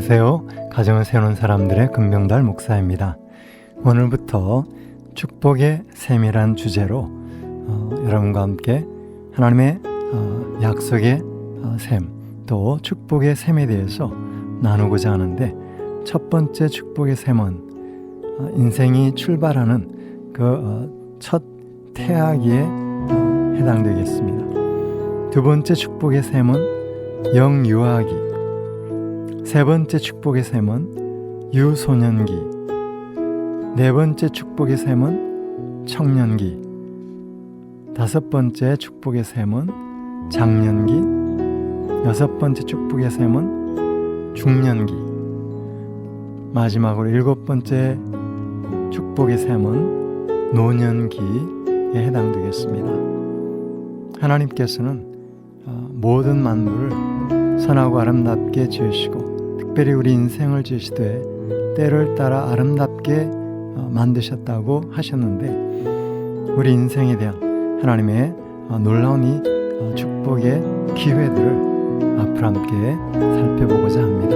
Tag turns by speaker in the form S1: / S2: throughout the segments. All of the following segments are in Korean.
S1: 안녕하세요. 가정을 세우는 사람들의 금명달 목사입니다. 오늘부터 축복의 셈이란 주제로 여러분과 함께 하나님의 약속의 셈, 또 축복의 셈에 대해서 나누고자 하는데, 첫 번째 축복의 셈은 인생이 출발하는 그 첫 태아기에 해당되겠습니다. 두 번째 축복의 셈은 영유아기, 세 번째 축복의 셈은 유소년기, 네 번째 축복의 셈은 청년기, 다섯 번째 축복의 셈은 장년기, 여섯 번째 축복의 셈은 중년기, 마지막으로 일곱 번째 축복의 셈은 노년기에 해당되겠습니다. 하나님께서는 모든 만물을 선하고 아름답게 지으시고, 특별히 우리 인생을 지으시되 때를 따라 아름답게 만드셨다고 하셨는데, 우리 인생에 대한 하나님의 놀라운 이 축복의 기회들을 앞으로 함께 살펴보고자 합니다.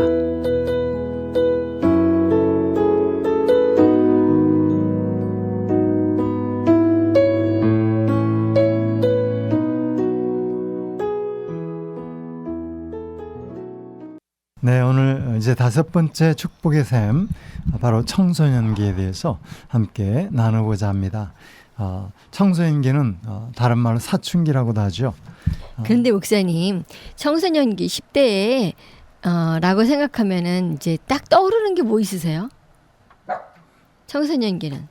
S1: 네, 오늘 이제 다섯 번째 축복의 셈, 바로 청소년기에 대해서 함께 나누고자 합니다. 청소년기는 다른 말로 사춘기라고도 하죠.
S2: 그런데 목사님, 청소년기 10대에 라고 생각하면은 이제 딱 떠오르는 게 뭐 있으세요? 청소년기는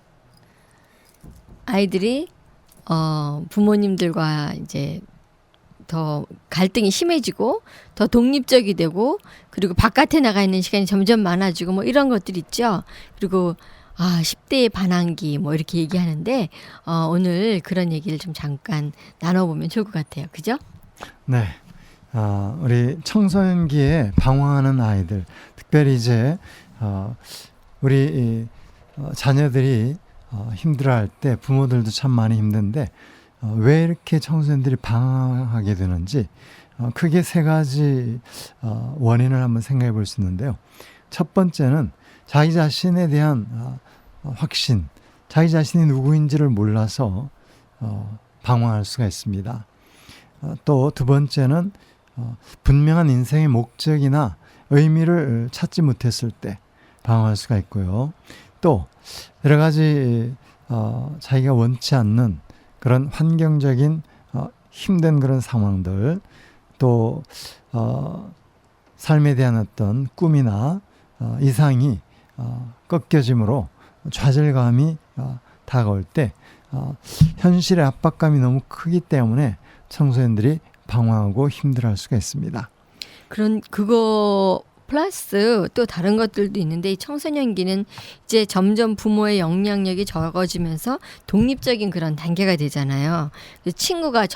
S2: 아이들이 부모님들과 이제 더 갈등이 심해지고 더 독립적이 되고, 그리고 바깥에 나가 있는 시간이 점점 많아지고 뭐 이런 것들 있죠. 그리고 10대의 반항기 뭐 이렇게 얘기하는데, 오늘 그런 얘기를 좀 잠깐 나눠보면 좋을 것 같아요. 그죠?
S1: 네, 우리 청소년기에 방황하는 아이들, 특별히 이제 우리 자녀들이 힘들어할 때 부모들도 참 많이 힘든데, 왜 이렇게 청소년들이 방황하게 되는지 크게 세 가지 원인을 한번 생각해 볼 수 있는데요. 첫 번째는 자기 자신에 대한 확신, 자기 자신이 누구인지를 몰라서 방황할 수가 있습니다. 또 두 번째는 분명한 인생의 목적이나 의미를 찾지 못했을 때 방황할 수가 있고요. 또 여러 가지 자기가 원치 않는 그런 환경적인 힘든 그런 상황들, 또 삶에 대한 어떤 꿈이나 이상이 꺾여짐으로 좌절감이 다가올 때 현실의 압박감이 너무 크기 때문에 청소년들이 방황하고 힘들어할 수가 있습니다.
S2: 그거 플러스 또 다른 것들도 있는데, 이 청소년기는 이제 점점 부모의 영향력이 적어지면서 독립적인 그런 단계가 되잖아요. 친구가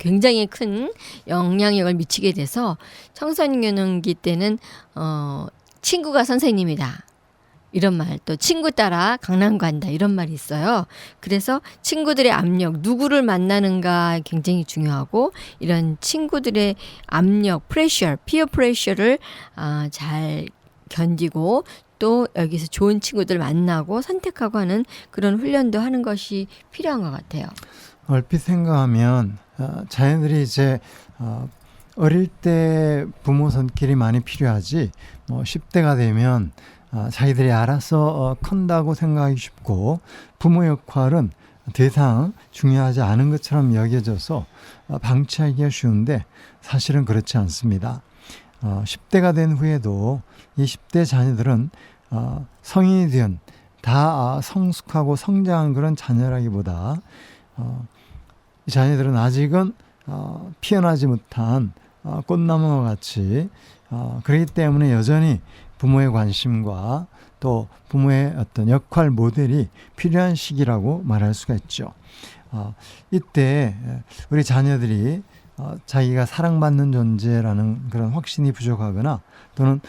S2: 굉장히 큰 영향력을 미치게 돼서, 청소년기 때는 친구가 선생님이다 이런 말, 또 친구 따라 강남 간다 이런 말이 있어요. 그래서 친구들의 압력, 누구를 만나는가 굉장히 중요하고, 이런 친구들의 압력, 피어 프레셔를 잘 견디고, 또 여기서 좋은 친구들 만나고 선택하고 하는 그런 훈련도 하는 것이 필요한 것 같아요.
S1: 얼핏 생각하면 자녀들이 이제 어릴 때 부모 손길이 많이 필요하지, 10대가 되면 자기들이 알아서 큰다고 생각하기 쉽고, 부모 역할은 더 이상 중요하지 않은 것처럼 여겨져서 방치하기가 쉬운데, 사실은 그렇지 않습니다. 10대가 된 후에도 이 10대 자녀들은 성인이 된 다 성숙하고 성장한 그런 자녀라기보다 이 자녀들은 아직은 피어나지 못한 꽃나무와 같이 그렇기 때문에 여전히 부모의 관심과 또 부모의 어떤 역할 모델이 필요한 시기라고 말할 수가 있죠. 이때 우리 자녀들이 자기가 사랑받는 존재라는 그런 확신이 부족하거나, 또는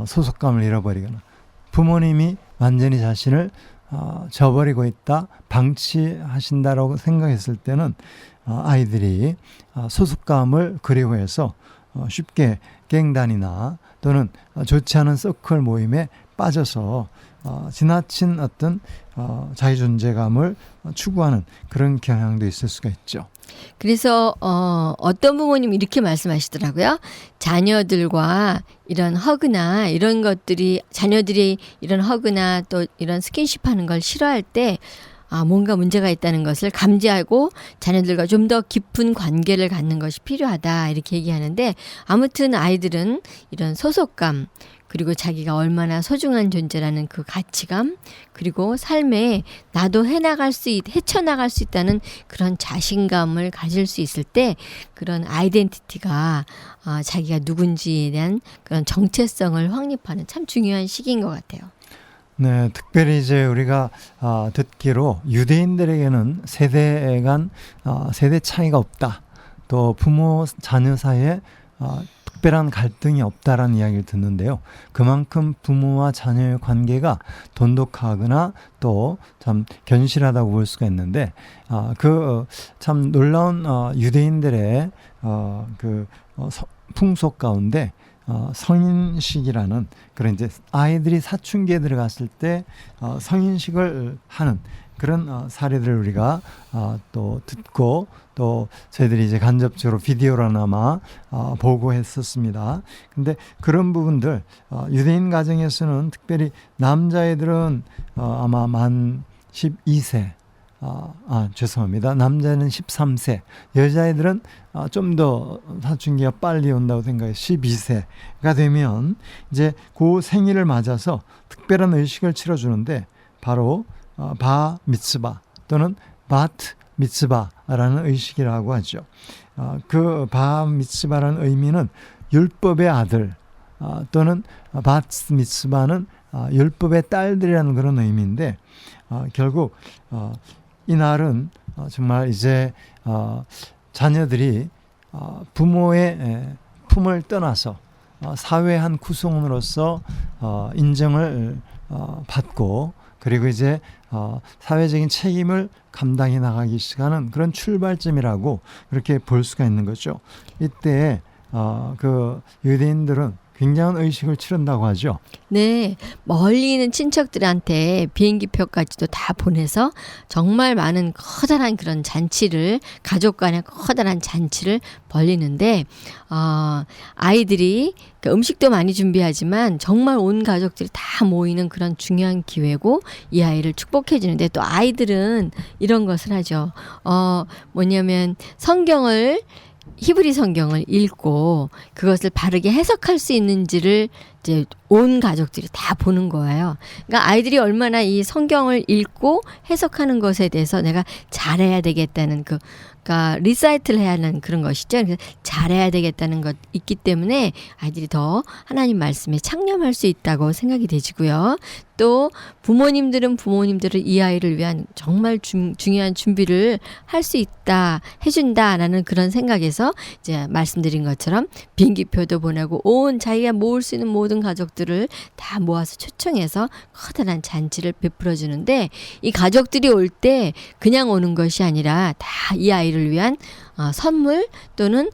S1: 소속감을 잃어버리거나, 부모님이 완전히 자신을 저버리고 있다, 방치하신다라고 생각했을 때는 아이들이 소속감을 그리워해서 쉽게 갱단이나 또는 좋지 않은 서클 모임에 빠져서 지나친 어떤 자기 존재감을 추구하는 그런 경향도 있을 수가 있죠.
S2: 그래서 어떤 부모님 이렇게 말씀하시더라고요. 자녀들과 이런 허그나 이런 것들이 자녀들이 이런 허그나 또 이런 스킨십 하는 걸 싫어할 때 뭔가 문제가 있다는 것을 감지하고 자녀들과 좀 더 깊은 관계를 갖는 것이 필요하다 이렇게 얘기하는데 아무튼 아이들은 이런 소속감 그리고 자기가 얼마나 소중한 존재라는 그 가치감 그리고 삶에 나도 헤쳐나갈 수 있다는 그런 자신감을 가질 수 있을 때 그런 아이덴티티가 자기가 누군지에 대한 그런 정체성을 확립하는 참 중요한 시기인 것 같아요.
S1: 네, 특별히 이제 우리가 듣기로 유대인들에게는 세대 간 세대 차이가 없다. 또 부모 자녀 사이에 특별한 갈등이 없다라는 이야기를 듣는데요. 그만큼 부모와 자녀의 관계가 돈독하거나 또 참 견실하다고 볼 수가 있는데 그 참 놀라운 유대인들의 풍속 가운데 성인식이라는 그런 이제 아이들이 사춘기에 들어갔을 때 성인식을 하는 그런 사례들을 우리가 또 듣고 또 저희들이 이제 간접적으로 비디오로나마 보고 했었습니다. 근데 그런 부분들 유대인 가정에서는 특별히 남자애들은 아마 만 12세 죄송합니다. 남자는 13세, 여자애들은 좀 더 사춘기가 빨리 온다고 생각해요. 12세가 되면 이제 그 생일을 맞아서 특별한 의식을 치러주는데 바로 바 미츠바 또는 바트 미츠바라는 의식이라고 하죠. 그 바 미츠바라는 의미는 율법의 아들 또는 바트 미츠바는 율법의 딸들이라는 그런 의미인데 결국 이 날은 정말 이제 자녀들이 부모의 품을 떠나서 사회의 한 구성원으로서 인정을 받고 그리고 이제 사회적인 책임을 감당해 나가기 시작하는 그런 출발점이라고 그렇게 볼 수가 있는 거죠. 이때 그 유대인들은 굉장한 의식을 치른다고 하죠.
S2: 네, 멀리 있는 친척들한테 비행기표까지도 다 보내서 정말 많은 커다란 그런 잔치를 가족 간의 커다란 잔치를 벌리는데 아이들이 음식도 많이 준비하지만 정말 온 가족들이 다 모이는 그런 중요한 기회고 이 아이를 축복해 주는데 또 아이들은 이런 것을 하죠. 뭐냐면 히브리 성경을 읽고 그것을 바르게 해석할 수 있는지를 이제 온 가족들이 다 보는 거예요. 그러니까 아이들이 얼마나 이 성경을 읽고 해석하는 것에 대해서 내가 잘해야 되겠다는 그러니까 리사이트를 해야 하는 그런 것이죠. 그래서 잘해야 되겠다는 것 있기 때문에 아이들이 더 하나님 말씀에 창념할 수 있다고 생각이 되지고요. 또 부모님들은 이 아이를 위한 정말 중요한 준비를 할 수 있다, 해준다라는 그런 생각에서 이제 말씀드린 것처럼 비행기표도 보내고 온 자기가 모을 수 있는 모든 가족들을 다 모아서 초청해서 커다란 잔치를 베풀어 주는데 이 가족들이 올 때 그냥 오는 것이 아니라 다 이 아이를 위한 선물 또는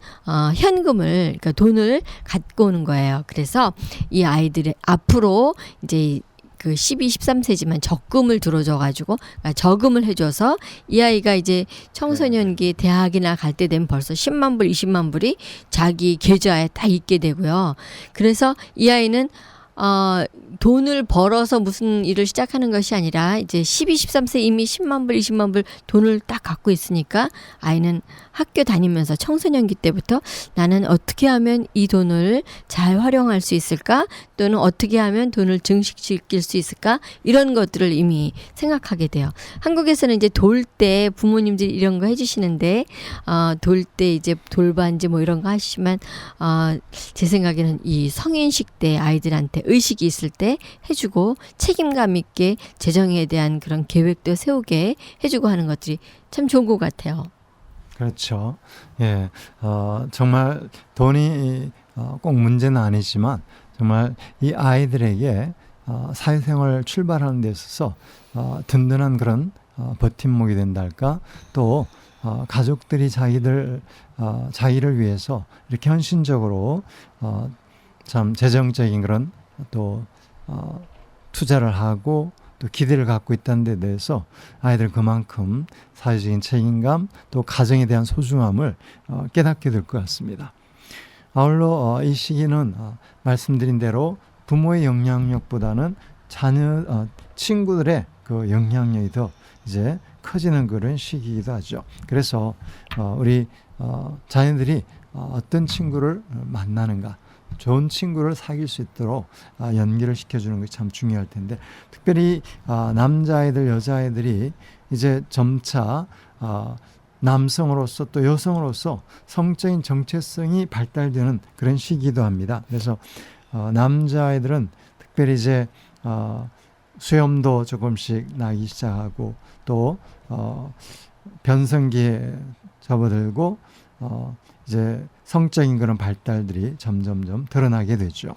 S2: 현금을 그러니까 돈을 갖고 오는 거예요. 그래서 이 아이들의 앞으로 이제 그 12, 13세지만 적금을 들어줘가지고 저금을 해줘서 이 아이가 이제 청소년기 대학이나 갈 때 되면 벌써 10만 불, 20만 불이 자기 계좌에 딱 있게 되고요. 그래서 이 아이는 돈을 벌어서 무슨 일을 시작하는 것이 아니라 이제 12, 13세 이미 10만 불, 20만 불 돈을 딱 갖고 있으니까 아이는 학교 다니면서 청소년기 때부터 나는 어떻게 하면 이 돈을 잘 활용할 수 있을까? 또는 어떻게 하면 돈을 증식시킬 수 있을까? 이런 것들을 이미 생각하게 돼요. 한국에서는 이제 돌 때 부모님들이 이런 거 해주시는데 돌 때 이제 돌반지 뭐 이런 거 하시지만 제 생각에는 이 성인식 때 아이들한테 의식이 있을 때 해주고 책임감 있게 재정에 대한 그런 계획도 세우게 해주고 하는 것들이 참 좋은 것 같아요.
S1: 그렇죠. 예, 정말 돈이 꼭 문제는 아니지만 정말 이 아이들에게 사회생활 출발하는 데 있어서 든든한 그런 버팀목이 된다 할까? 또 가족들이 자기를 위해서 이렇게 헌신적으로 참 재정적인 그런 또 투자를 하고 또 기대를 갖고 있다는 데 대해서 아이들 그만큼 사회적인 책임감 또 가정에 대한 소중함을 깨닫게 될 것 같습니다. 아울러 이 시기는 말씀드린 대로 부모의 영향력보다는 자녀 친구들의 그 영향력이 더 이제 커지는 그런 시기이기도 하죠. 그래서 우리 자녀들이 어떤 친구를 만나는가, 좋은 친구를 사귈 수 있도록 연결을 시켜주는 것이 참 중요할 텐데, 특별히 남자아이들, 여자아이들이 이제 점차 남성으로서 또 여성으로서 성적인 정체성이 발달되는 그런 시기이기도 합니다. 그래서 남자아이들은 특별히 이제 수염도 조금씩 나기 시작하고 또 변성기에 접어들고 이제 성적인 그런 발달들이 점점점 드러나게 되죠.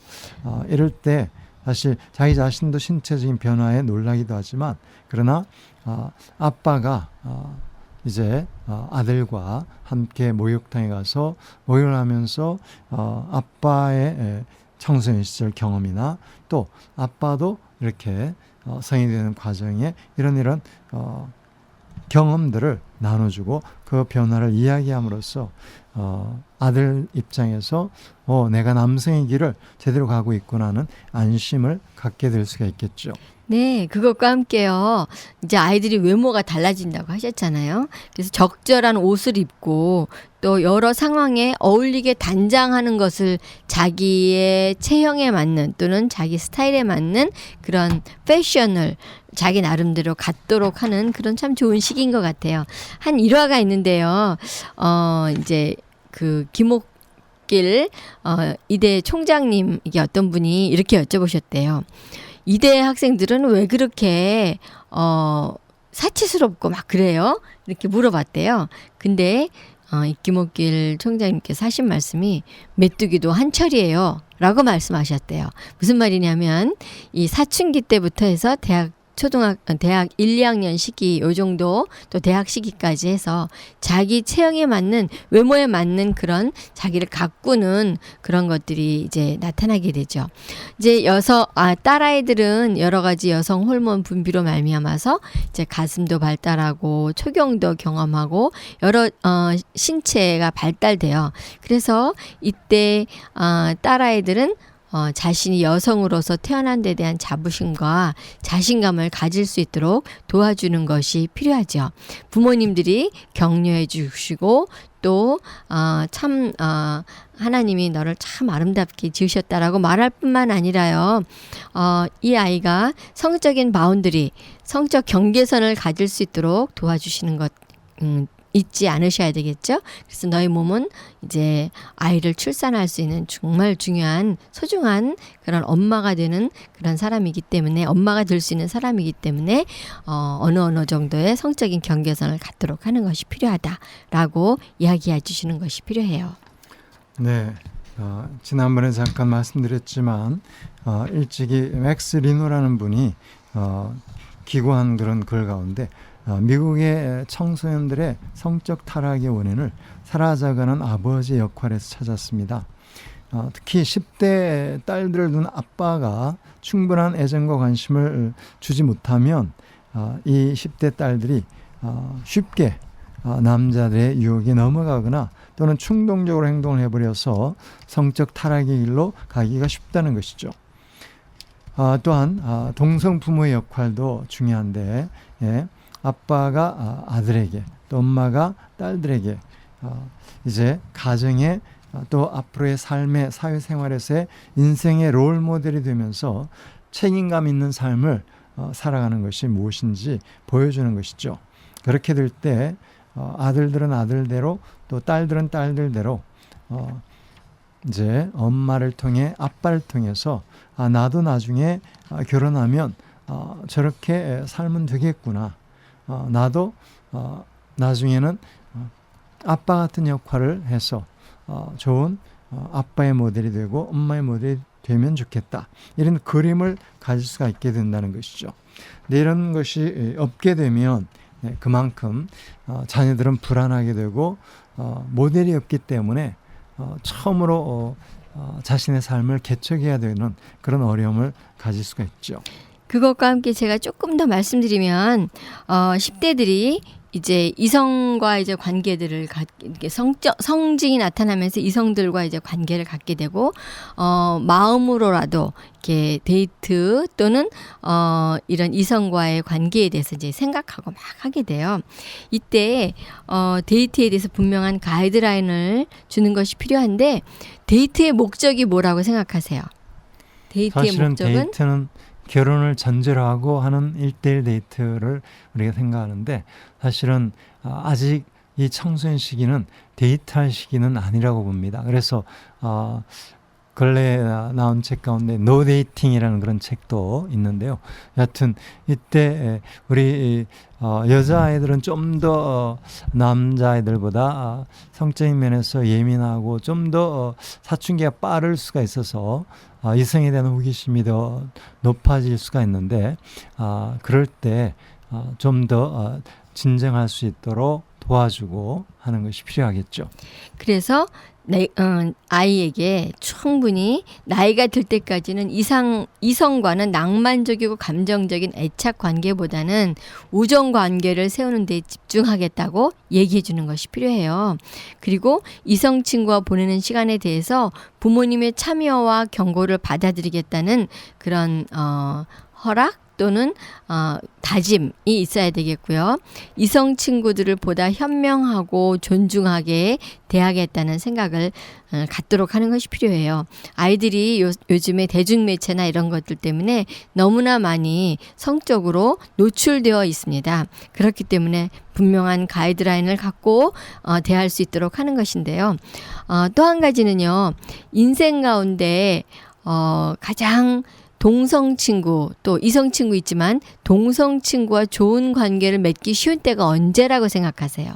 S1: 이럴 때 사실 자기 자신도 신체적인 변화에 놀라기도 하지만, 그러나 아빠가 이제 아들과 함께 목욕탕에 가서 목욕을 하면서 아빠의 청소년 시절 경험이나 또 아빠도 이렇게 성인이 되는 과정에 이런 경험들을 나눠주고 그 변화를 이야기함으로써 아들 입장에서 내가 남성의 길을 제대로 가고 있구나 하는 안심을 갖게 될 수가 있겠죠.
S2: 네, 그것과 함께요. 이제 아이들이 외모가 달라진다고 하셨잖아요. 그래서 적절한 옷을 입고 또 여러 상황에 어울리게 단장하는 것을 자기의 체형에 맞는 또는 자기 스타일에 맞는 그런 패션을 자기 나름대로 갖도록 하는 그런 참 좋은 시기인 것 같아요. 한 일화가 있는데요. 이제 그 김옥길 이대 총장님에게 어떤 분이 이렇게 여쭤보셨대요. 이대 학생들은 왜 그렇게 사치스럽고 막 그래요? 이렇게 물어봤대요. 근데 이 김옥길 총장님께서 하신 말씀이 메뚜기도 한철이에요 라고 말씀하셨대요. 무슨 말이냐면 이 사춘기 때부터 해서 대학 1, 2학년 시기 요 정도 또 대학 시기까지 해서 자기 체형에 맞는 외모에 맞는 그런 자기를 가꾸는 그런 것들이 이제 나타나게 되죠. 이제 딸아이들은 여러 가지 여성 호르몬 분비로 말미암아서 이제 가슴도 발달하고 초경도 경험하고 여러 신체가 발달돼요. 그래서 이때 딸아이들은 자신이 여성으로서 태어난 데 대한 자부심과 자신감을 가질 수 있도록 도와주는 것이 필요하죠. 부모님들이 격려해 주시고 또 참 하나님이 너를 참 아름답게 지으셨다라고 말할 뿐만 아니라요. 이 아이가 성적인 바운더리, 성적 경계선을 가질 수 있도록 도와주시는 것 잊지 않으셔야 되겠죠. 그래서 너희 몸은 이제 아이를 출산할 수 있는 정말 중요한 소중한 그런 엄마가 되는 그런 사람이기 때문에, 엄마가 될 수 있는 사람이기 때문에 어느 정도의 성적인 경계선을 갖도록 하는 것이 필요하다라고 이야기해 주시는 것이 필요해요.
S1: 네, 지난번에 잠깐 말씀드렸지만 일찍이 맥스 리노라는 분이 기고한 그런 글 가운데 미국의 청소년들의 성적 타락의 원인을 살아가는 아버지의 역할에서 찾았습니다. 특히 10대 딸들을 둔 아빠가 충분한 애정과 관심을 주지 못하면 이 10대 딸들이 쉽게 남자들의 유혹에 넘어가거나 또는 충동적으로 행동을 해버려서 성적 타락의 길로 가기가 쉽다는 것이죠. 또한 동성 부모의 역할도 중요한데, 아빠가 아들에게 또 엄마가 딸들에게 이제 가정에 또 앞으로의 삶의 사회생활에서의 인생의 롤 모델이 되면서 책임감 있는 삶을 살아가는 것이 무엇인지 보여주는 것이죠. 그렇게 될 때 아들들은 아들대로 또 딸들은 딸들대로 이제 엄마를 통해 아빠를 통해서 나도 나중에 결혼하면 저렇게 살면 되겠구나. 나도 나중에는 아빠 같은 역할을 해서 좋은 아빠의 모델이 되고 엄마의 모델이 되면 좋겠다. 이런 그림을 가질 수가 있게 된다는 것이죠. 근데 이런 것이 없게 되면 그만큼 자녀들은 불안하게 되고 모델이 없기 때문에 처음으로 자신의 삶을 개척해야 되는 그런 어려움을 가질 수가 있죠.
S2: 그것과 함께 제가 조금 더 말씀드리면 10대들이 이제 이성과 이제 관계들을 이렇게 성징이 나타나면서 이성들과 이제 관계를 갖게 되고 마음으로라도 이렇게 데이트 또는 이런 이성과의 관계에 대해서 이제 생각하고 막 하게 돼요. 이때 데이트에 대해서 분명한 가이드라인을 주는 것이 필요한데 데이트의 목적이 뭐라고 생각하세요? 데이트의
S1: 사실은
S2: 목적은
S1: 데이트는 결혼을 전제로 하고 하는 1대1 데이트를 우리가 생각하는데 사실은 아직 이 청소년 시기는 데이트할 시기는 아니라고 봅니다. 그래서 근래에 나온 책 가운데 노 데이팅이라는 그런 책도 있는데요. 여하튼 이때 우리 여자아이들은 좀 더 남자아이들보다 성적인 면에서 예민하고 좀 더 사춘기가 빠를 수가 있어서 이성에 대한 호기심이 더 높아질 수가 있는데 그럴 때 좀 더 진정할 수 있도록 도와주고 하는 것이 필요하겠죠.
S2: 그래서 아이에게 충분히 나이가 들 때까지는 이성과는 낭만적이고 감정적인 애착 관계보다는 우정 관계를 세우는 데 집중하겠다고 얘기해 주는 것이 필요해요. 그리고 이성 친구와 보내는 시간에 대해서 부모님의 참여와 경고를 받아들이겠다는 그런 허락 또는 다짐이 있어야 되겠고요. 이성 친구들을 보다 현명하고 존중하게 대하겠다는 생각을 갖도록 하는 것이 필요해요. 아이들이 요즘에 대중매체나 이런 것들 때문에 너무나 많이 성적으로 노출되어 있습니다. 그렇기 때문에 분명한 가이드라인을 갖고 대할 수 있도록 하는 것인데요. 또 한 가지는요. 인생 가운데 가장 동성 친구 또 이성 친구 있지만 동성 친구와 좋은 관계를 맺기 쉬운 때가 언제라고 생각하세요?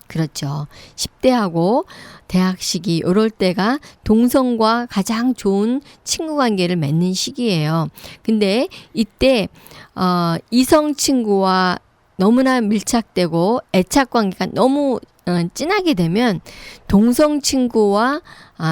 S2: 그렇죠. 10대하고 대학 시기 이럴 때가 동성과 가장 좋은 친구 관계를 맺는 시기예요. 근데 이때 이성 친구와 너무나 밀착되고 애착 관계가 너무 진하게 되면 동성 친구와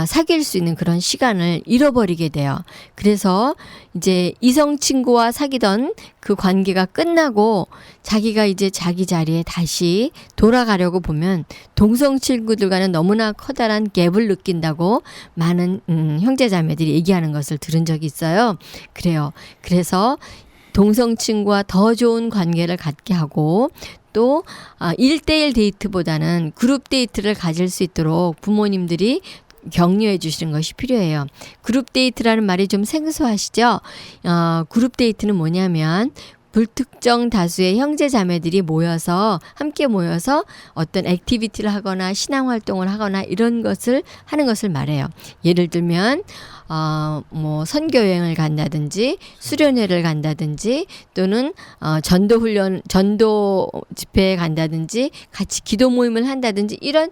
S2: 사귈 수 있는 그런 시간을 잃어버리게 돼요. 그래서 이제 이성 친구와 사귀던 그 관계가 끝나고 자기가 이제 자기 자리에 다시 돌아가려고 보면 동성 친구들과는 너무나 커다란 갭을 느낀다고 많은 형제자매들이 얘기하는 것을 들은 적이 있어요. 그래요. 그래서 동성 친구와 더 좋은 관계를 갖게 하고 또 1대1 데이트보다는 그룹 데이트를 가질 수 있도록 부모님들이 격려해 주시는 것이 필요해요. 그룹 데이트라는 말이 좀 생소하시죠? 그룹 데이트는 뭐냐면 불특정 다수의 형제 자매들이 함께 모여서 어떤 액티비티를 하거나 신앙 활동을 하거나 이런 것을 하는 것을 말해요. 예를 들면 뭐 선교 여행을 간다든지 수련회를 간다든지 또는 전도 집회에 간다든지 같이 기도 모임을 한다든지 이런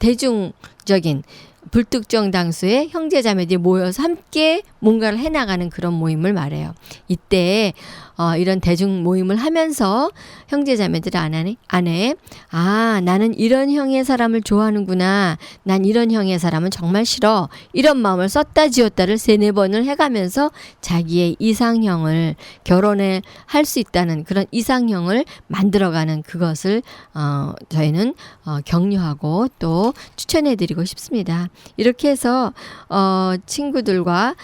S2: 대중적인 불특정 당수의 형제자매들이 모여서 함께 뭔가를 해나가는 그런 모임을 말해요. 이때 이런 대중 모임을 하면서 형제자매들 안에 나는 이런 형의 사람을 좋아하는구나. 난 이런 형의 사람은 정말 싫어. 이런 마음을 썼다 지웠다를 3-4번을 해가면서 자기의 이상형을 결혼을 할 수 있다는 그런 이상형을 만들어가는 그것을 저희는 격려하고 또 추천해드리고 싶습니다. 이렇게 해서 친구들과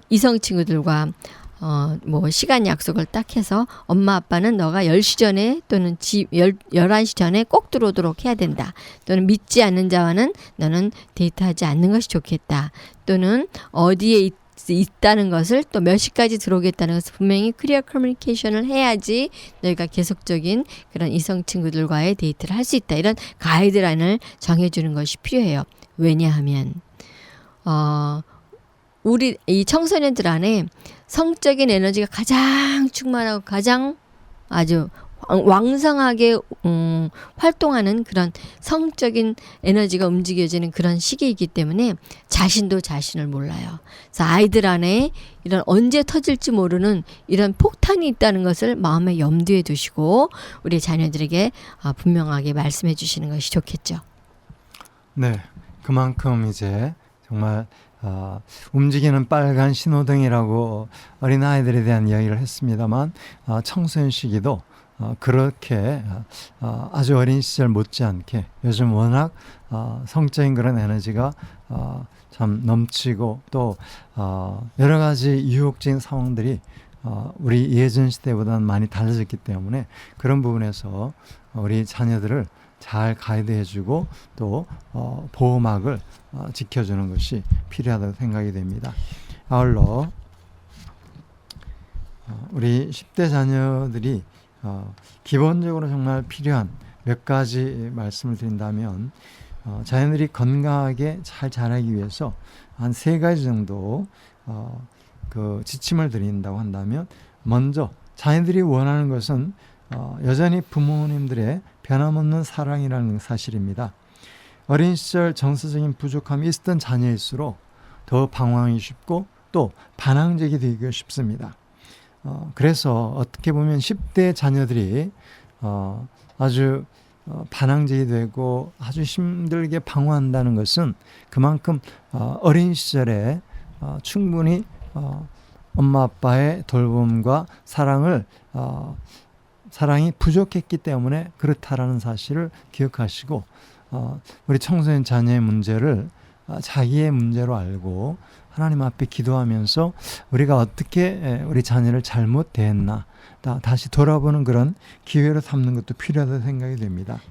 S2: 이성 친구들과 뭐 시간 약속을 딱 해서 엄마 아빠는 너가 10시 전에 또는 11시 전에 꼭 들어오도록 해야 된다. 또는 믿지 않는 자와는 너는 데이트하지 않는 것이 좋겠다. 또는 어디에 있다는 것을 또 몇 시까지 들어오겠다는 것을 분명히 클리어 커뮤니케이션을 해야지 너희가 계속적인 그런 이성 친구들과의 데이트를 할 수 있다. 이런 가이드라인을 정해주는 것이 필요해요. 왜냐하면 우리 이 청소년들 안에 성적인 에너지가 가장 충만하고 가장 아주 왕성하게 활동하는 그런 성적인 에너지가 움직여지는 그런 시기이기 때문에 자신도 자신을 몰라요. 그래서 아이들 안에 이런 언제 터질지 모르는 이런 폭탄이 있다는 것을 마음에 염두에 두시고 우리 자녀들에게 분명하게 말씀해 주시는 것이 좋겠죠.
S1: 네. 그만큼 이제 정말 움직이는 빨간 신호등이라고 어린아이들에 대한 이야기를 했습니다만 청소년 시기도 그렇게 아주 어린 시절 못지않게 요즘 워낙 성적인 그런 에너지가 참 넘치고 또 여러 가지 유혹적인 상황들이 우리 예전 시대보다는 많이 달라졌기 때문에 그런 부분에서 우리 자녀들을 잘 가이드해주고 또 보호막을 지켜주는 것이 필요하다고 생각이 됩니다. 아울러 우리 10대 자녀들이 기본적으로 정말 필요한 몇 가지 말씀을 드린다면 자녀들이 건강하게 잘 자라기 위해서 한 3가지 정도 그 지침을 드린다고 한다면 먼저 자녀들이 원하는 것은 여전히 부모님들의 변함없는 사랑이라는 사실입니다. 어린 시절 정서적인 부족함이 있었던 자녀일수록 더 방황이 쉽고 또 반항적이 되기가 쉽습니다. 그래서 어떻게 보면 10대 자녀들이 아주 반항적이 되고 아주 힘들게 방황한다는 것은 그만큼 어린 시절에 충분히 엄마 아빠의 돌봄과 사랑이 부족했기 때문에 그렇다라는 사실을 기억하시고 우리 청소년 자녀의 문제를 자기의 문제로 알고 하나님 앞에 기도하면서 우리가 어떻게 우리 자녀를 잘못 대했나 다시 돌아보는 그런 기회로 삼는 것도 필요하다고 생각이 됩니다.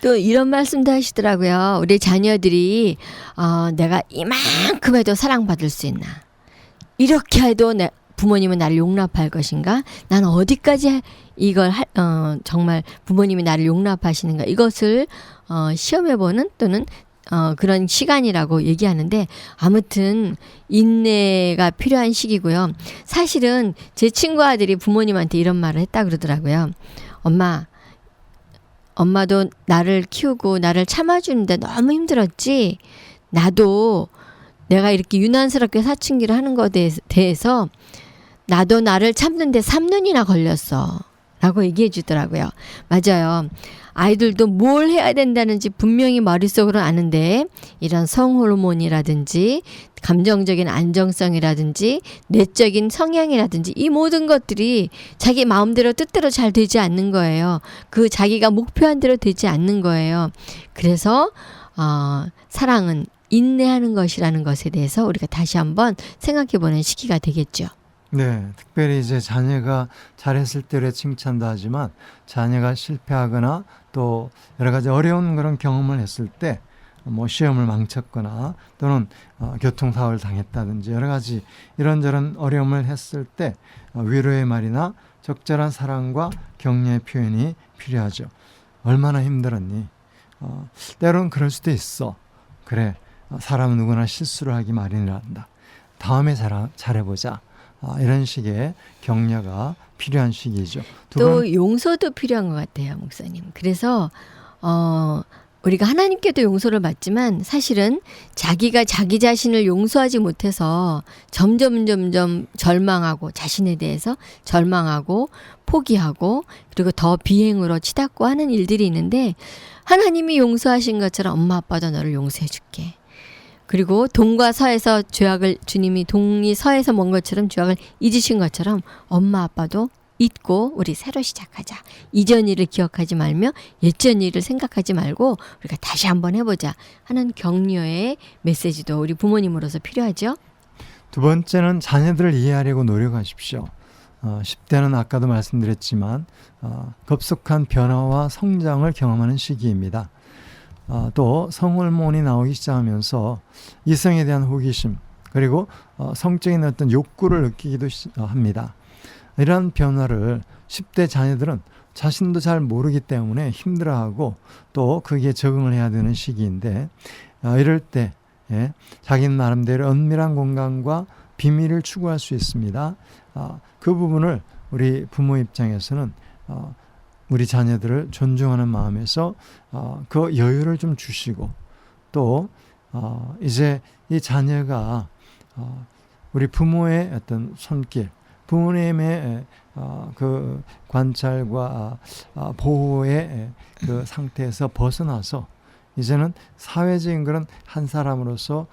S2: 또 이런 말씀도 하시더라고요. 우리 자녀들이 내가 이만큼 해도 사랑받을 수 있나? 이렇게 해도 부모님은 나를 용납할 것인가? 나는 어디까지 이걸 정말 부모님이 나를 용납하시는가? 이것을 시험해보는 또는 그런 시간이라고 얘기하는데 아무튼 인내가 필요한 시기고요. 사실은 제 친구 아들이 부모님한테 이런 말을 했다 그러더라고요. 엄마도 나를 키우고 나를 참아주는데 너무 힘들었지. 나도 내가 이렇게 유난스럽게 사춘기를 하는 것에 대해서 나도 나를 참는데 3년이나 걸렸어. 라고 얘기해 주더라고요. 맞아요. 아이들도 뭘 해야 된다는지 분명히 머릿속으로 아는데 이런 성호르몬이라든지 감정적인 안정성이라든지 내적인 성향이라든지 이 모든 것들이 자기 마음대로 뜻대로 잘 되지 않는 거예요. 그 자기가 목표한 대로 되지 않는 거예요. 그래서 사랑은 인내하는 것이라는 것에 대해서 우리가 다시 한번 생각해보는 시기가 되겠죠.
S1: 네, 특별히 이제 자녀가 잘했을 때 칭찬도 하지만 자녀가 실패하거나 또 여러 가지 어려운 그런 경험을 했을 때 뭐 시험을 망쳤거나 또는 교통사고를 당했다든지 여러 가지 이런저런 어려움을 했을 때 위로의 말이나 적절한 사랑과 격려의 표현이 필요하죠. 얼마나 힘들었니? 때로는 그럴 수도 있어. 그래, 사람은 누구나 실수를 하기 마련이란다. 다음에 잘해보자. 이런 식의 격려가 필요한 시기죠.
S2: 또 용서도 필요한 것 같아요, 목사님. 그래서 우리가 하나님께도 용서를 받지만 사실은 자기가 자기 자신을 용서하지 못해서 점점 절망하고 자신에 대해서 절망하고 포기하고 그리고 더 비행으로 치닫고 하는 일들이 있는데 하나님이 용서하신 것처럼 엄마 아빠도 너를 용서해 줄게. 그리고 동과 서에서 주님이 동이 서에서 먼 것처럼 죄악을 잊으신 것처럼 엄마 아빠도 잊고 우리 새로 시작하자. 이전 일을 기억하지 말며 예전 일을 생각하지 말고 우리가 다시 한번 해보자 하는 격려의 메시지도 우리 부모님으로서 필요하죠.
S1: 두 번째는 자녀들을 이해하려고 노력하십시오. 10대는 아까도 말씀드렸지만 급속한 변화와 성장을 경험하는 시기입니다. 또 성호르몬이 나오기 시작하면서 이성에 대한 호기심 그리고 성적인 어떤 욕구를 느끼기도 합니다. 이러한 변화를 10대 자녀들은 자신도 잘 모르기 때문에 힘들어하고 또 거기에 적응을 해야 되는 시기인데 이럴 때 자기는 나름대로 은밀한 공간과 비밀을 추구할 수 있습니다. 그 부분을 우리 부모 입장에서는 우리 자녀들을 존중하는 마음에서 그 여유를 좀 주시고 또 이제 이 자녀가 우리 부모의 어떤 손길 부모님의 그 관찰과 보호의 그 상태에서 벗어나서 이제는 사회적인 그런 한 사람으로서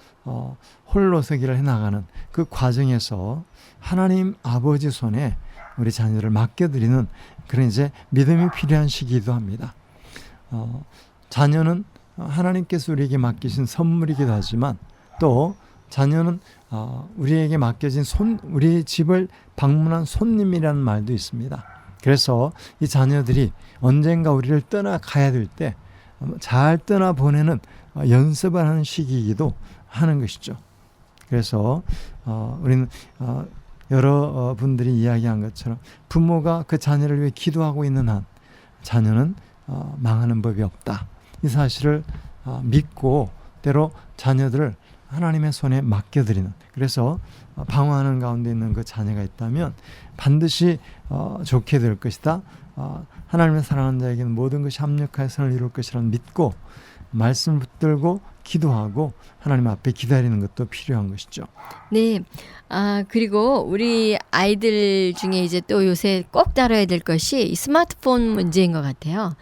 S1: 홀로서기를 해나가는 그 과정에서 하나님 아버지 손에 우리 자녀를 맡겨드리는 그런 이제 믿음이 필요한 시기이기도 합니다. 자녀는 하나님께서 우리에게 맡기신 선물이기도 하지만 또 자녀는 우리에게 맡겨진 우리 집을 방문한 손님이라는 말도 있습니다. 그래서 이 자녀들이 언젠가 우리를 떠나가야 될 때 잘 떠나보내는 연습을 하는 시기이기도 하는 것이죠. 그래서 우리는 여러 분들이 이야기한 것처럼 부모가 그 자녀를 위해 기도하고 있는 한 자녀는 망하는 법이 없다. 이 사실을 믿고 때로 자녀들을 하나님의 손에 맡겨드리는, 그래서 방황하는 가운데 있는 그 자녀가 있다면 반드시 좋게 될 것이다. 하나님의 사랑하는 자에게는 모든 것이 합력하여 선을 이룰 것이라는 믿고 말씀을 붙들고 기도하고 하나님 앞에 기다리는 것도 필요한 것이죠.
S2: 네. 그리고 우리 아이들 중에 이제 또 요새 꼭 다뤄야 될 것이 이 스마트폰 문제인 것 같아요.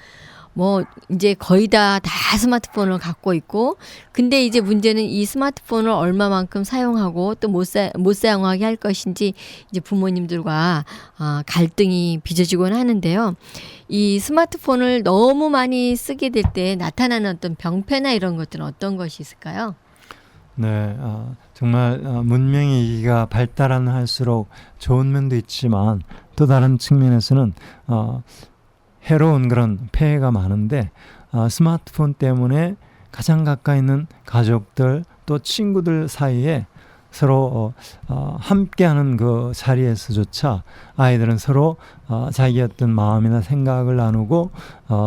S2: 뭐 이제 거의 다 스마트폰을 갖고 있고, 근데 이제 문제는 이 스마트폰을 얼마만큼 사용하고 또 못 사용하게 할 것인지 이제 부모님들과 갈등이 빚어지곤 하는데요. 이 스마트폰을 너무 많이 쓰게 될 때 나타나는 어떤 병폐나 이런 것들은 어떤 것이 있을까요?
S1: 네, 정말 문명의 이기가 발달하는 할수록 좋은 면도 있지만 또 다른 측면에서는 해로운 그런 폐해가 많은데, 스마트폰 때문에 가장 가까이 있는 가족들 또 친구들 사이에 서로 함께하는 그 자리에서조차 아이들은 서로 자기 어떤 마음이나 생각을 나누고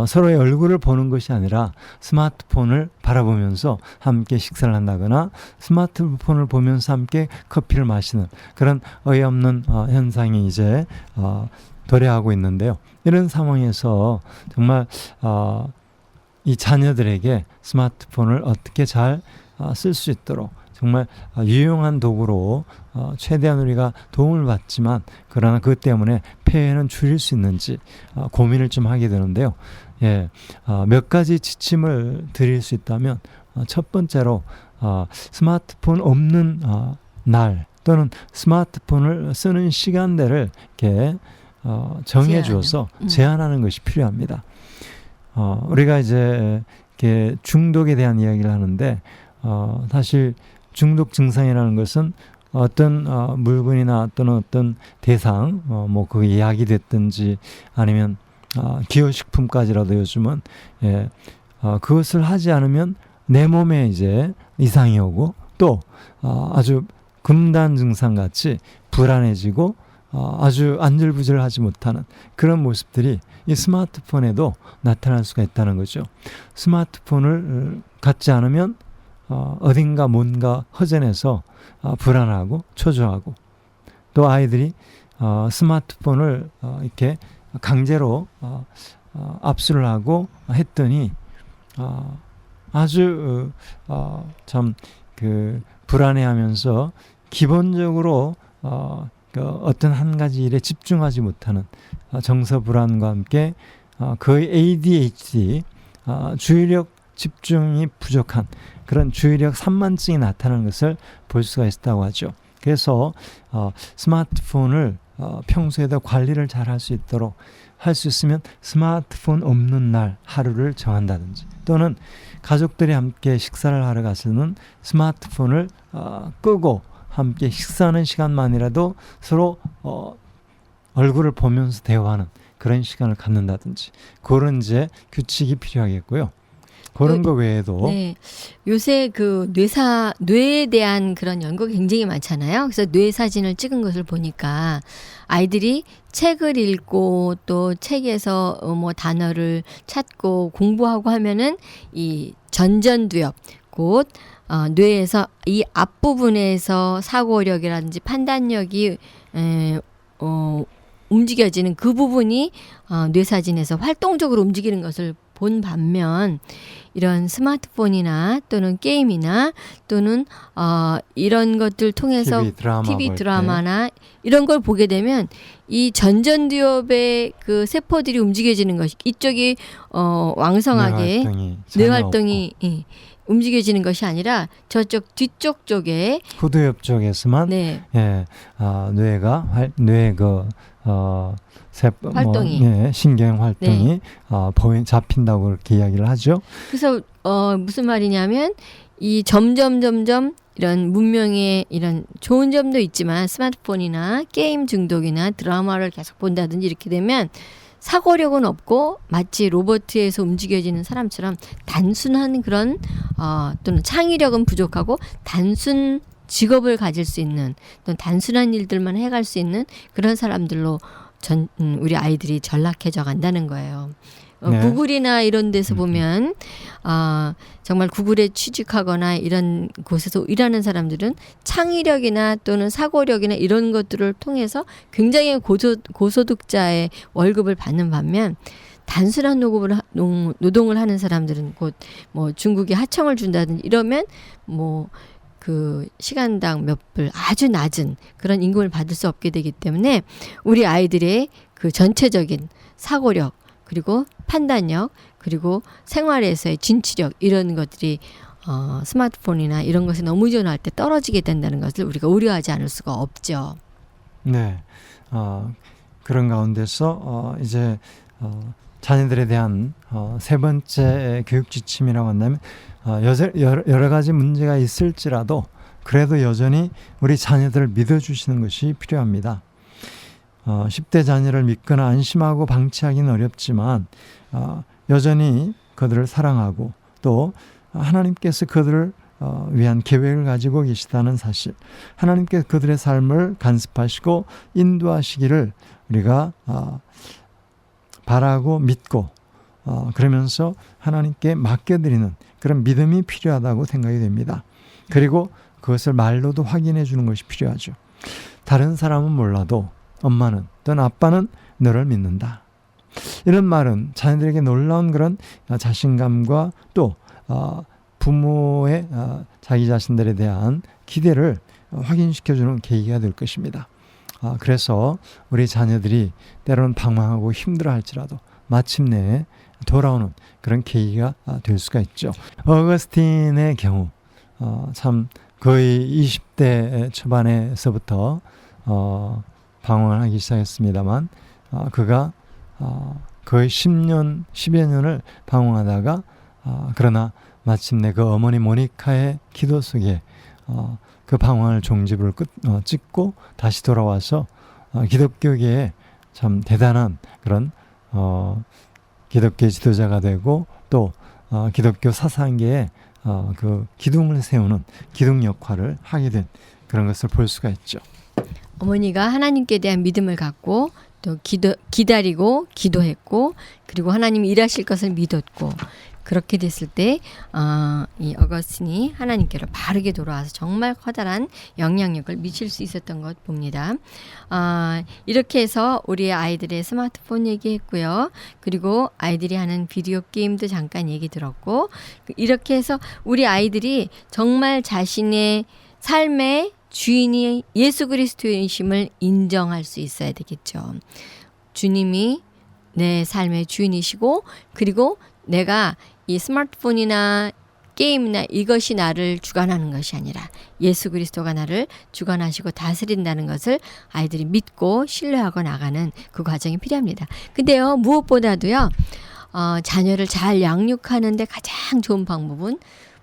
S1: 서로의 얼굴을 보는 것이 아니라 스마트폰을 바라보면서 함께 식사를 한다거나 스마트폰을 보면서 함께 커피를 마시는 그런 어이없는 현상이 이제 도래하고 있는데요. 이런 상황에서 정말 이 자녀들에게 스마트폰을 어떻게 잘 쓸 수 있도록 정말 유용한 도구로 최대한 우리가 도움을 받지만 그러나 그것 때문에 폐해는 줄일 수 있는지 고민을 좀 하게 되는데요. 몇 가지 지침을 드릴 수 있다면 첫 번째로 스마트폰 없는 날 또는 스마트폰을 쓰는 시간대를 이렇게 정해 주어서 제한하는 것이 필요합니다. 우리가 이제 이렇게 중독에 대한 이야기를 하는데 사실 중독 증상이라는 것은 어떤 물건이나 또는 어떤 대상, 뭐 그게 약이 됐든지 아니면 기호식품까지라도 요즘은 그것을 하지 않으면 내 몸에 이제 이상이 오고 또 아주 금단 증상 같이 불안해지고 아주 안절부절하지 못하는 그런 모습들이 이 스마트폰에도 나타날 수가 있다는 거죠. 스마트폰을 갖지 않으면 어딘가 뭔가 허전해서 불안하고 초조하고, 또 아이들이 스마트폰을 이렇게 강제로 압수를 하고 했더니 아주 참 그 불안해하면서 기본적으로 어떤 한 가지 일에 집중하지 못하는 정서 불안과 함께 거의 ADHD, 주의력 집중이 부족한 그런 주의력 산만증이 나타나는 것을 볼 수가 있다고 하죠. 그래서 스마트폰을 평소에도 관리를 잘 할 수 있도록 할 수 있으면 스마트폰 없는 날 하루를 정한다든지, 또는 가족들이 함께 식사를 하러 가서는 스마트폰을 끄고 함께 식사하는 시간만이라도 서로 얼굴을 보면서 대화하는 그런 시간을 갖는다든지, 그런 이제 규칙이 필요하겠고요. 그런 거 외에도
S2: 요새 그 뇌에 대한 그런 연구가 굉장히 많잖아요. 그래서 뇌 사진을 찍은 것을 보니까 아이들이 책을 읽고 또 책에서 뭐 단어를 찾고 공부하고 하면은 이 전전두엽, 곧 뇌에서 이 앞부분에서 사고력이라든지 판단력이 움직여지는 그 부분이 뇌사진에서 활동적으로 움직이는 것을 본 반면 이런 스마트폰이나 또는 게임이나 또는 이런 것들 통해서 TV 드라마나 이런 걸 보게 되면 이 전전두엽의 그 세포들이 움직여지는 것이 이쪽이 왕성하게 뇌 활동이 움직여지는 것이 아니라 저쪽 뒤쪽 쪽에
S1: 후두엽 쪽에서만
S2: 네.
S1: 뇌가
S2: 활동이
S1: 신경 활동이 잡힌다고 그렇게 이야기를 하죠.
S2: 그래서 무슨 말이냐면 이 점점 이런 문명의 이런 좋은 점도 있지만 스마트폰이나 게임 중독이나 드라마를 계속 본다든지 이렇게 되면 사고력은 없고 마치 로봇에서 움직여지는 사람처럼 단순한 그런 또는 창의력은 부족하고 단순 직업을 가질 수 있는 또는 단순한 일들만 해갈 수 있는 그런 사람들로 우리 아이들이 전락해져 간다는 거예요.
S1: 네.
S2: 구글이나 이런 데서 보면 정말 구글에 취직하거나 이런 곳에서 일하는 사람들은 창의력이나 또는 사고력이나 이런 것들을 통해서 굉장히 고소득자의 월급을 받는 반면 단순한 노동을 하는 사람들은 곧 뭐 중국에 하청을 준다든지 이러면 뭐 그 시간당 몇 불 아주 낮은 그런 임금을 받을 수 없게 되기 때문에 우리 아이들의 그 전체적인 사고력 그리고 판단력 그리고 생활에서의 진취력 이런 것들이 스마트폰이나 이런 것에 너무 의존할 때 떨어지게 된다는 것을 우리가 우려하지 않을 수가 없죠.
S1: 네, 그런 가운데서 이제 자녀들에 대한 세 번째 교육 지침이라고 한다면 여러 가지 문제가 있을지라도 그래도 여전히 우리 자녀들을 믿어주시는 것이 필요합니다. 10대 자녀를 믿거나 안심하고 방치하기는 어렵지만 여전히 그들을 사랑하고 또 하나님께서 그들을 위한 계획을 가지고 계시다는 사실, 하나님께서 그들의 삶을 간섭하시고 인도하시기를 우리가 바라고 믿고 그러면서 하나님께 맡겨드리는 그런 믿음이 필요하다고 생각이 됩니다. 그리고 그것을 말로도 확인해 주는 것이 필요하죠. 다른 사람은 몰라도 엄마는 또는 아빠는 너를 믿는다. 이런 말은 자녀들에게 놀라운 그런 자신감과 또 부모의 자기 자신들에 대한 기대를 확인시켜주는 계기가 될 것입니다. 그래서 우리 자녀들이 때로는 방황하고 힘들어할지라도 마침내 돌아오는 그런 계기가 될 수가 있죠. 어거스틴의 경우 참 거의 20대 초반에서부터 방황을 하기 시작했습니다만 그가 거의 10년, 10여 년을 방황하다가 그러나 마침내 그 어머니 모니카의 기도 속에 그 방황을 종지부를 찍고 다시 돌아와서 기독교계에 참 대단한 그런 기독교 지도자가 되고 또 기독교 사상계에 그 기둥을 세우는 기둥 역할을 하게 된 그런 것을 볼 수가 있죠.
S2: 어머니가 하나님께 대한 믿음을 갖고 또 기다리고 기도했고 그리고 하나님이 일하실 것을 믿었고 그렇게 됐을 때 이 어거스틴이 하나님께로 바르게 돌아와서 정말 커다란 영향력을 미칠 수 있었던 것 봅니다. 이렇게 해서 우리 아이들의 스마트폰 얘기했고요. 그리고 아이들이 하는 비디오 게임도 잠깐 얘기 들었고 이렇게 해서 우리 아이들이 정말 자신의 삶의 주인이 예수 그리스도이심을 인정할 수 있어야 되겠죠. 주님이 내 삶의 주인이시고 그리고 내가 이 스마트폰이나 게임이나 이것이 나를 주관하는 것이 아니라 예수 그리스도가 나를 주관하시고 다스린다는 것을 아이들이 믿고 신뢰하고 나가는 그 과정이 필요합니다. 근데요, 무엇보다도요, 자녀를 잘 양육하는 데 가장 좋은 방법은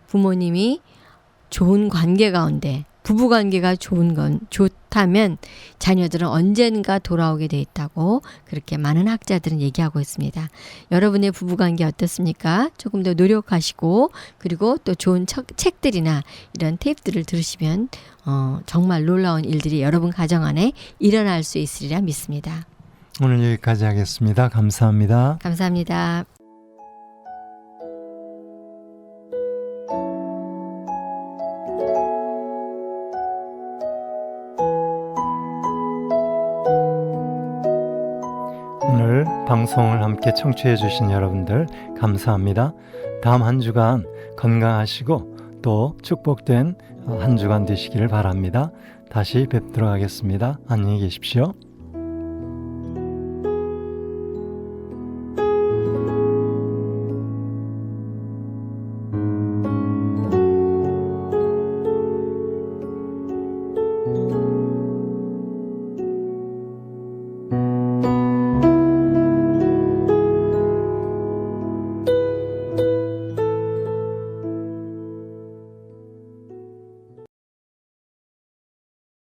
S2: 부모님이 좋은 관계 가운데 부부관계가 좋다면 자녀들은 언젠가 돌아오게 돼 있다고 그렇게 많은 학자들은 얘기하고 있습니다. 여러분의 부부관계 어떻습니까? 조금 더 노력하시고 그리고 또 좋은 책들이나 이런 테이프들을 들으시면 정말 놀라운 일들이 여러분 가정 안에 일어날 수 있으리라 믿습니다.
S1: 오늘 여기까지 하겠습니다. 감사합니다.
S2: 감사합니다.
S1: 방송을 함께 청취해 주신 여러분들 감사합니다. 다음 한 주간 건강하시고 또 축복된 한 주간 되시기를 바랍니다. 다시 뵙도록 하겠습니다. 안녕히 계십시오.